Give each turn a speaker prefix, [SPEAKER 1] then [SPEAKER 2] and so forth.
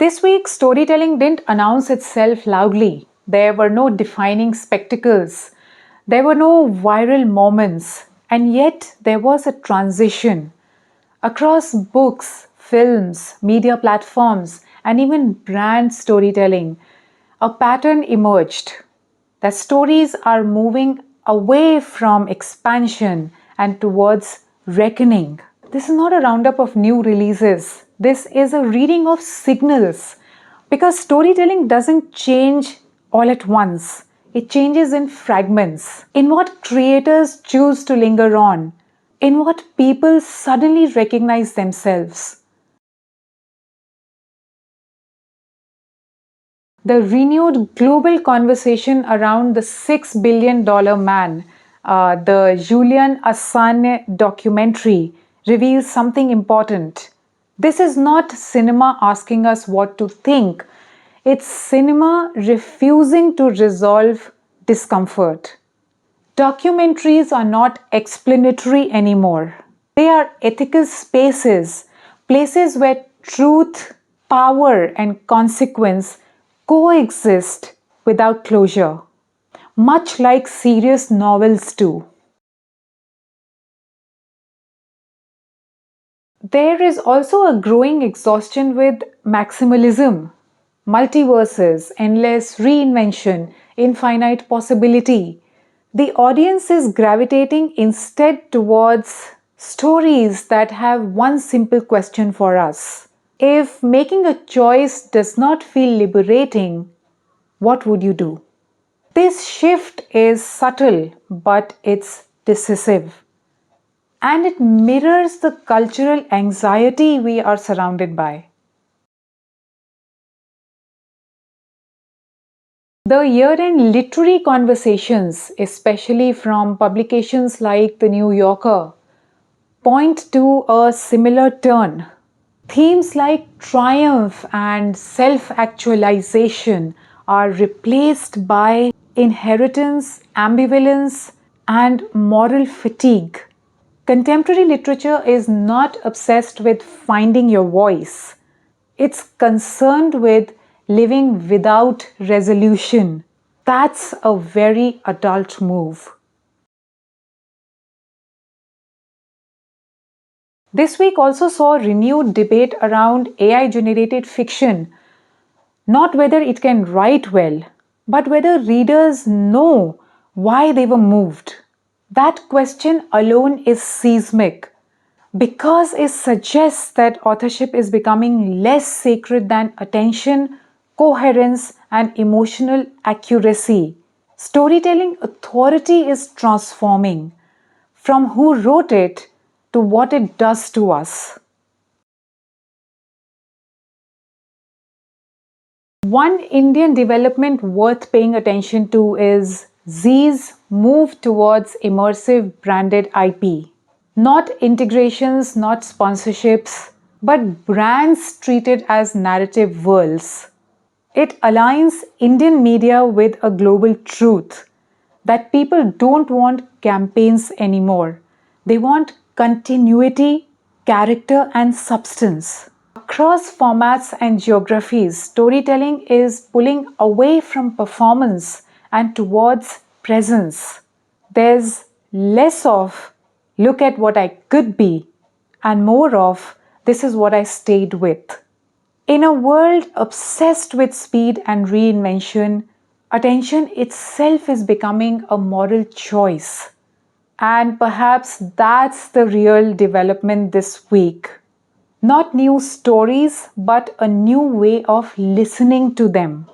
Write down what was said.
[SPEAKER 1] This week, storytelling didn't announce itself loudly. There were no defining spectacles. There were no viral moments. And yet, there was a transition. Across books, films, media platforms, and even brand storytelling, a pattern emerged that stories are moving away from expansion and towards reckoning. This is not a roundup of new releases. This is a reading of signals because storytelling doesn't change all at once. It changes in fragments. In what creators choose to linger on, in what people suddenly recognize themselves. The renewed global conversation around the $6 billion man, the Julian Assange documentary, reveals something important. This is not cinema asking us what to think, it's cinema refusing to resolve discomfort. Documentaries are not explanatory anymore. They are ethical spaces, places where truth, power, and consequence coexist without closure, much like serious novels do. There is also a growing exhaustion with maximalism, multiverses, endless reinvention, infinite possibility. The audience is gravitating instead towards stories that have one simple question for us. If making a choice does not feel liberating, what would you do? This shift is subtle, but it's decisive. And it mirrors the cultural anxiety we are surrounded by. The year-end literary conversations, especially from publications like The New Yorker, point to a similar turn. Themes like triumph and self-actualization are replaced by inheritance, ambivalence, and moral fatigue. Contemporary literature is not obsessed with finding your voice. It's concerned with living without resolution. That's a very adult move. This week also saw renewed debate around AI generated fiction, not whether it can write well, but whether readers know why they were moved. That question alone is seismic because it suggests that authorship is becoming less sacred than attention, coherence, and emotional accuracy. Storytelling authority is transforming from who wrote it to what it does to us. One Indian development worth paying attention to is Zee's move towards immersive branded IP. Not integrations, not sponsorships, but brands treated as narrative worlds. It aligns Indian media with a global truth that people don't want campaigns anymore. They want continuity, character, and substance. Across formats and geographies, storytelling is pulling away from performance and towards presence. There's less of, look at what I could be, and more of, this is what I stayed with. In a world obsessed with speed and reinvention, attention itself is becoming a moral choice. And perhaps that's the real development this week. Not new stories, but a new way of listening to them.